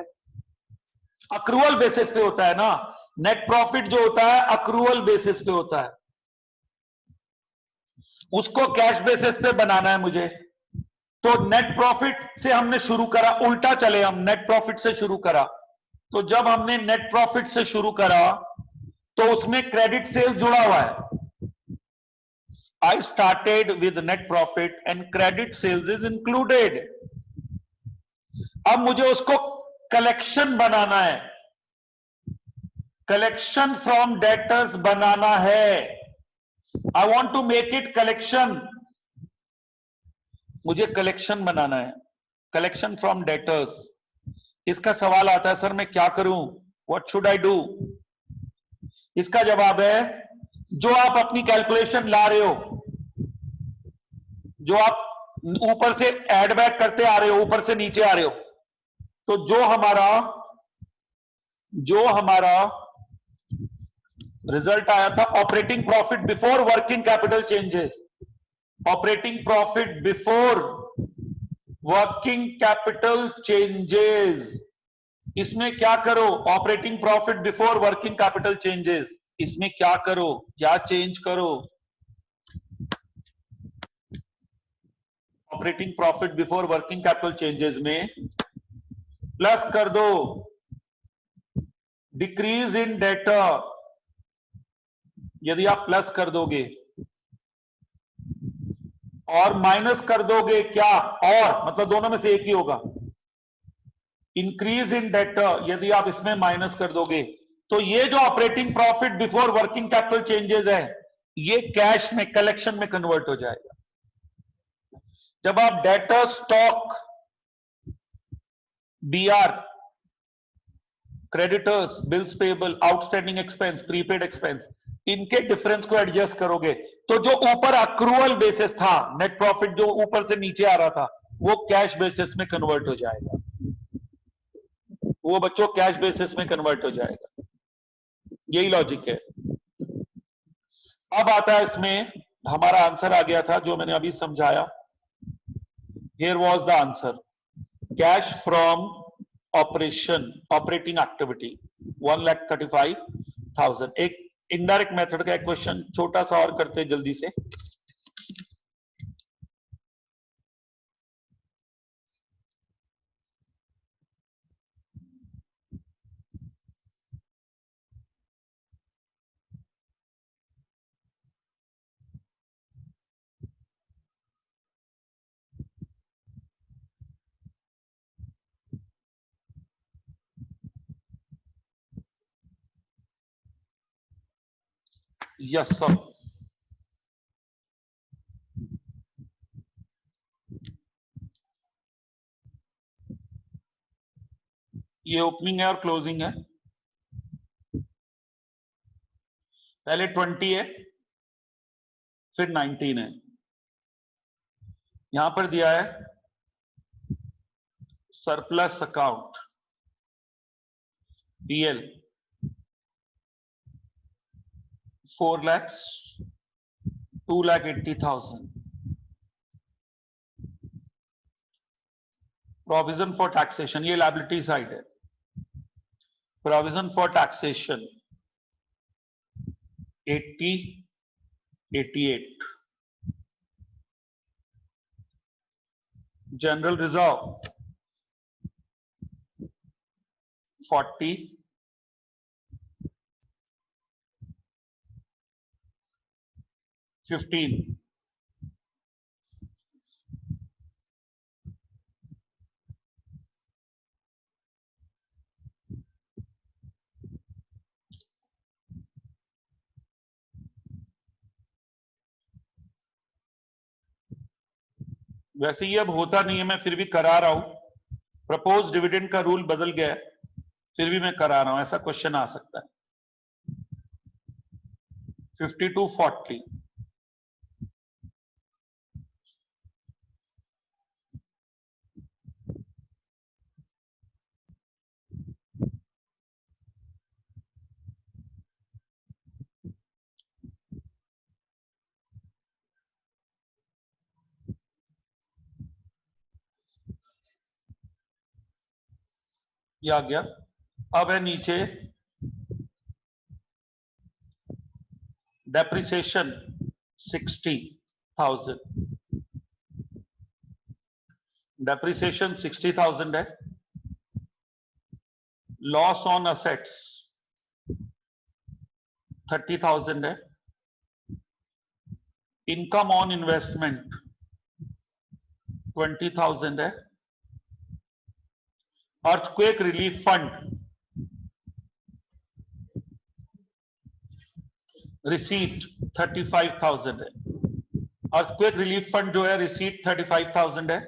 अक्रूवल बेसिस पे होता है ना, नेट प्रॉफिट जो होता है अक्रूवल बेसिस पे होता है, उसको कैश बेसिस पे बनाना है मुझे। तो नेट प्रॉफिट से हमने शुरू करा, उल्टा चले हम, नेट प्रॉफिट से शुरू करा। तो जब हमने नेट प्रॉफिट से शुरू करा तो उसमें क्रेडिट सेल्स जुड़ा हुआ है। I started with net profit and credit sales is included. अब मुझे उसको कलेक्शन बनाना है, कलेक्शन फ्रॉम डेटर्स बनाना है। I want to make it collection, मुझे कलेक्शन बनाना है, कलेक्शन फ्रॉम डेटर्स। इसका सवाल आता है सर मैं क्या करूं, व्हाट शुड आई डू? इसका जवाब है जो आप अपनी कैलकुलेशन ला रहे हो, जो आप ऊपर से ऐड बैक करते आ रहे हो, ऊपर से नीचे आ रहे हो, तो जो हमारा रिजल्ट आया था operating profit before working capital changes, operating profit before working capital changes, इसमें क्या करो, operating profit before working capital changes, इसमें क्या करो, क्या चेंज करो, operating profit before working capital changes में प्लस कर दो डिक्रीज इन डेटर। यदि आप प्लस कर दोगे और माइनस कर दोगे क्या, और मतलब दोनों में से एक ही होगा, इंक्रीज इन डेटर, यदि आप इसमें माइनस कर दोगे तो ये जो operating profit before working capital changes है ये कैश में, कलेक्शन में कन्वर्ट हो जाएगा। जब आप debtor, stock, BR, creditors, bills payable, outstanding expense, prepaid expense, इनके डिफरेंस को एडजस्ट करोगे तो जो ऊपर अक्रूवल बेसिस था, नेट प्रॉफिट जो ऊपर से नीचे आ रहा था वो कैश बेसिस में कन्वर्ट हो जाएगा, वो बच्चों कैश बेसिस में कन्वर्ट हो जाएगा। यही लॉजिक है। अब आता है इसमें हमारा आंसर आ गया था जो मैंने अभी समझाया। Here was the answer, cash from operation, operating activity 1,35,000। एक इनडायरेक्ट मेथड का एक क्वेश्चन छोटा सा और करते हैं जल्दी से। यस सर, ये ओपनिंग है और क्लोजिंग है, पहले 20 है फिर 19 है। यहां पर दिया है surplus account PL 4,02,80,000, provision for taxation, ये लायबिलिटी साइड है। provision for taxation 80, 88, general reserve 40, 15, वैसे ये अब होता नहीं है, मैं फिर भी करा रहा हूं। प्रपोज डिविडेंड का रूल बदल गया है, फिर भी मैं करा रहा हूं, ऐसा क्वेश्चन आ सकता है। 52-40, ये आ गया। अब है नीचे डेप्रिसिएशन 60,000, डेप्रिसिएशन 60,000 है। लॉस ऑन असेट्स 30,000 है। इनकम ऑन इन्वेस्टमेंट 20,000 है। अर्थक्वेक रिलीफ फंड रिसीट 35,000 है। अर्थक्वेक रिलीफ फंड जो है रिसीट 35,000 है।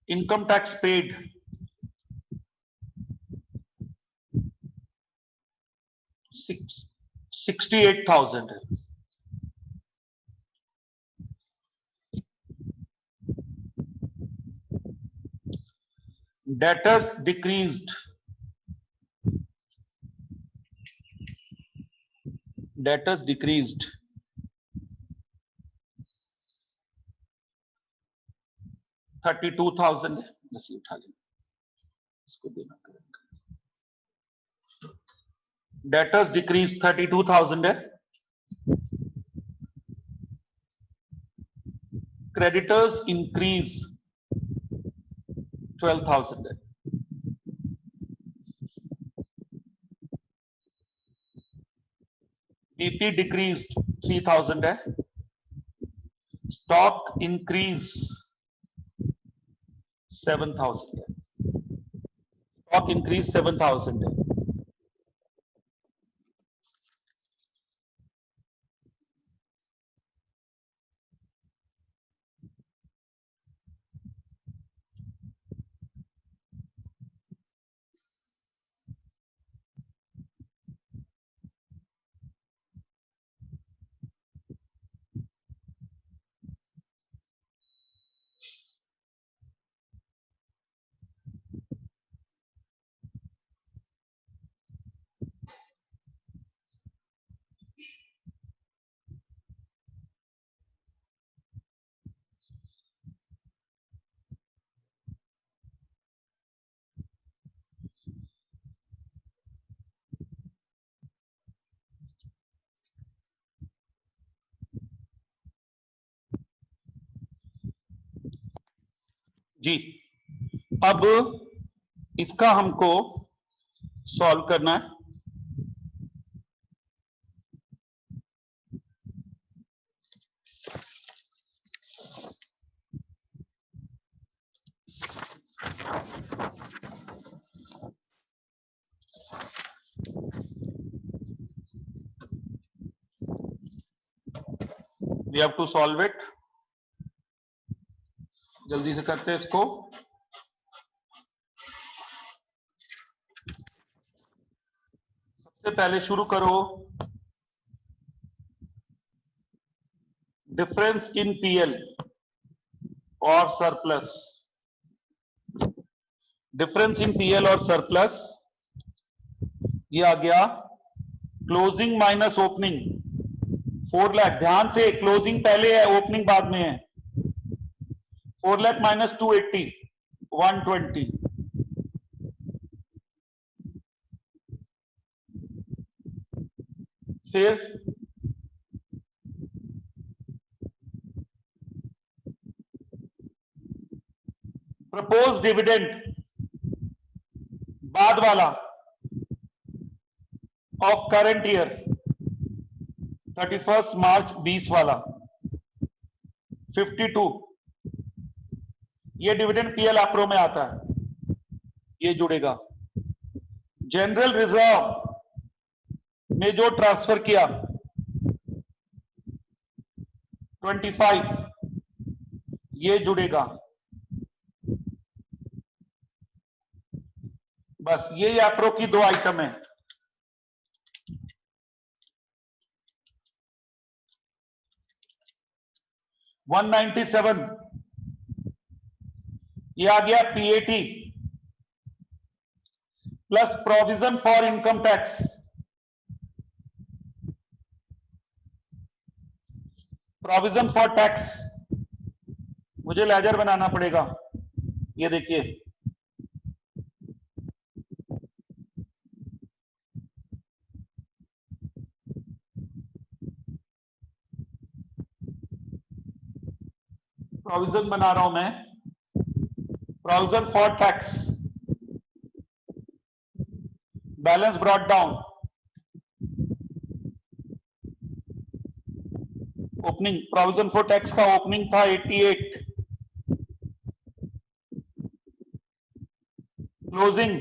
इनकम टैक्स पेड 68,000 है। Debtors decreased 32,000 है। बस ये उठा लें, इसको देना करेंगे। Debtors decreased 32,000 है। Creditors increase 12,000 है। BP decreased 3,000 है। Stock increase 7,000 है। Stock increase 7,000 है। जी, अब इसका हमको सॉल्व करना है। We have to solve it। जल्दी से करते हैं इसको। सबसे पहले शुरू करो डिफरेंस इन पीएल और सरप्लस। डिफरेंस इन पीएल और सरप्लस ये आ गया क्लोजिंग माइनस ओपनिंग 4 लाख। ध्यान से, क्लोजिंग पहले है, ओपनिंग बाद में है। 4 lakh minus 280, 120. फिर प्रपोज डिविडेंड बाद वाला ऑफ करंट ईयर 31 मार्च 20 वाला 52, ये डिविडेंड पीएल एप्रो में आता है, ये जुड़ेगा। जनरल रिजर्व में जो ट्रांसफर किया 25, ये जुड़ेगा। बस ये एप्रो की दो आइटम है। $197, ये आ गया PAT plus provision for income tax, provision for tax मुझे लेजर बनाना पड़ेगा। ये देखिए प्रोविजन बना रहा हूं मैं, provision for tax, balance brought down, opening provision for tax का ओपनिंग था 88, क्लोजिंग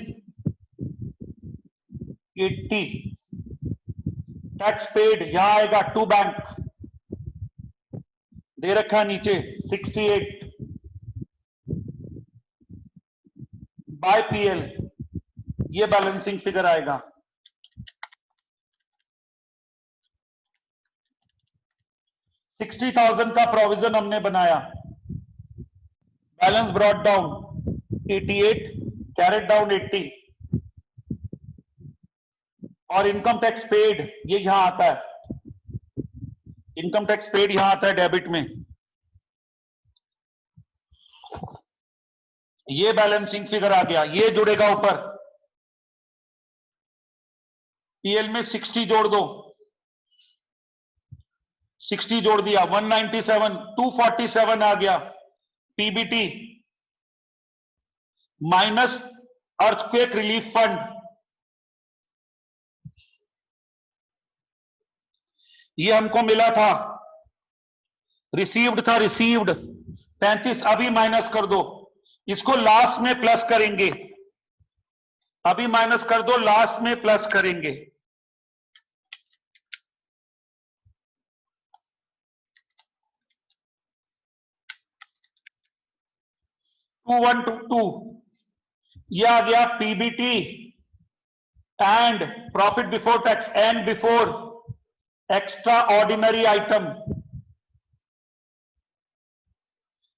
80, टैक्स पेड यहां आएगा टू बैंक, दे रखा नीचे 68 बाय पीएल, ये बैलेंसिंग फिगर आएगा। $60,000 का प्रोविजन हमने बनाया, balance brought down 88, carried down 80, और इनकम टैक्स पेड ये यहां आता है, इनकम टैक्स पेड यहां आता है डेबिट में, ये बैलेंसिंग फिगर आ गया, ये जुड़ेगा ऊपर। पीएल में 60 जोड़ दो, 60 जोड़ दिया 197, 247 आ गया PBT minus earthquake relief fund, ये हमको मिला था, रिसीव्ड था, रिसीव्ड 35, अभी माइनस कर दो, इसको लास्ट में प्लस करेंगे, अभी माइनस कर दो, लास्ट में प्लस करेंगे। 2122, ये आ गया PBT and profit before tax and before extraordinary item,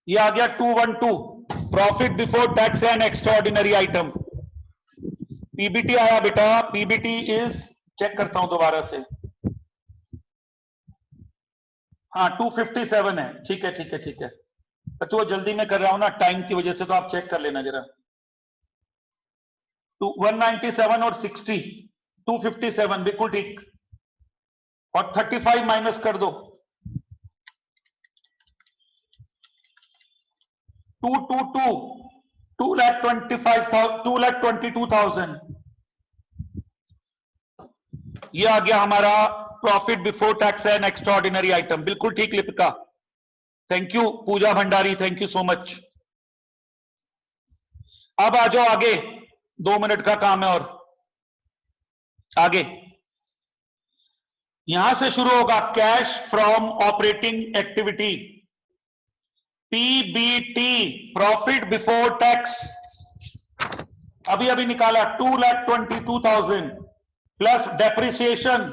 ये आ गया 212, profit before tax and extraordinary item. PBT आया बेटा, पीबीटी इज, चेक करता हूं दोबारा से, हाँ 257 है, ठीक है ठीक है ठीक है, अच्छा वो जल्दी में कर रहा हूं ना टाइम की वजह से, तो आप चेक कर लेना जरा। 197 और 60, 257 बिल्कुल ठीक, और 35 माइनस कर दो, 222, 2,22,000, ये आ गया हमारा profit before tax and extraordinary item, बिल्कुल ठीक Lipika, thank you Pooja Bhandari, thank you so much. अब आ जाओ आगे, 2 मिनट का काम है और आगे, यहां से शुरू होगा cash from operating activity, PBT profit before tax, अभी अभी निकाला 2,22,000 प्लस डेप्रिसिएशन,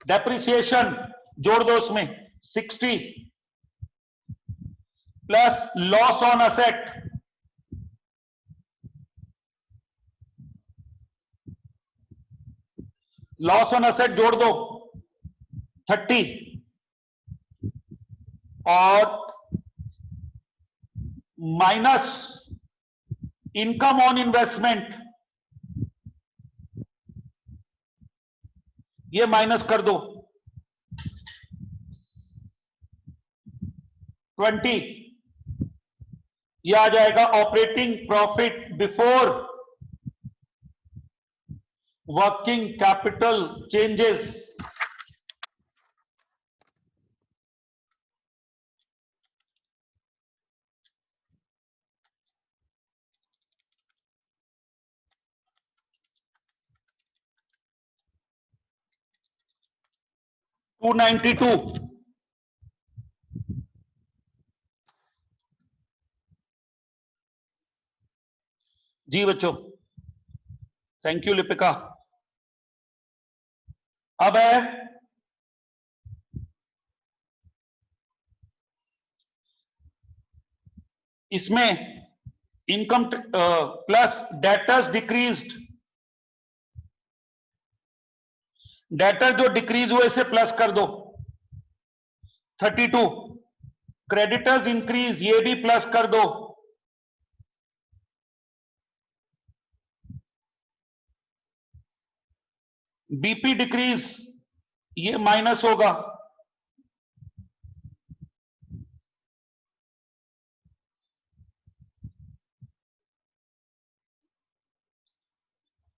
डेप्रिसिएशन जोड़ दो उसमें 60 plus loss on asset, loss on asset जोड़ दो 30 और माइनस इनकम ऑन इन्वेस्टमेंट, ये माइनस कर दो 20, ये आ जाएगा operating profit before working capital changes. $292। जी बच्चों, थैंक यू लिपिका। अब है इसमें income plus debtors decreased, debtor जो डिक्रीज हुए इसे प्लस कर दो 32, क्रेडिटर्स इंक्रीज, ये भी प्लस कर दो, बीपी डिक्रीज, ये माइनस होगा,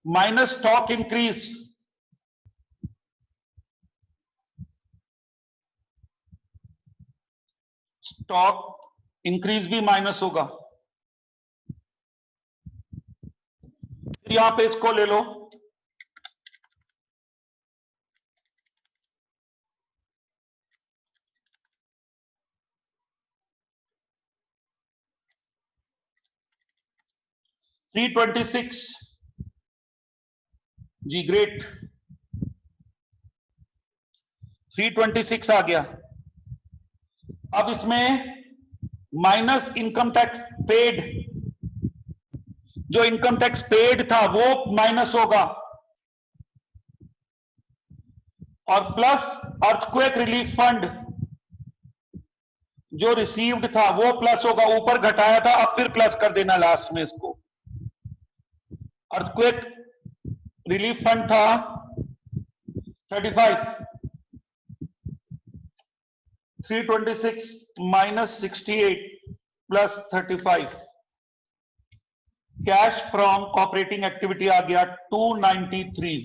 minus stock increase, stock increase भी माइनस होगा। यहां पे इसको ले लो, $326। जी ग्रेट, 326 आ गया। अब इसमें माइनस इनकम टैक्स पेड, जो इनकम टैक्स पेड था वो माइनस होगा, और प्लस अर्थक्वेक रिलीफ फंड जो रिसीव्ड था वो प्लस होगा, ऊपर घटाया था अब फिर प्लस कर देना लास्ट में इसको। अर्थक्वेक रिलीफ फंड था 35, 326 minus 68 plus 35, cash from operating activity आ गया 293।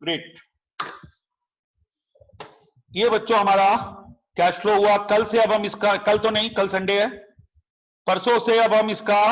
ग्रेट, ये बच्चों हमारा कैश फ्लो हुआ। कल से अब हम इसका, कल तो नहीं, कल संडे है, परसों से अब हम इसका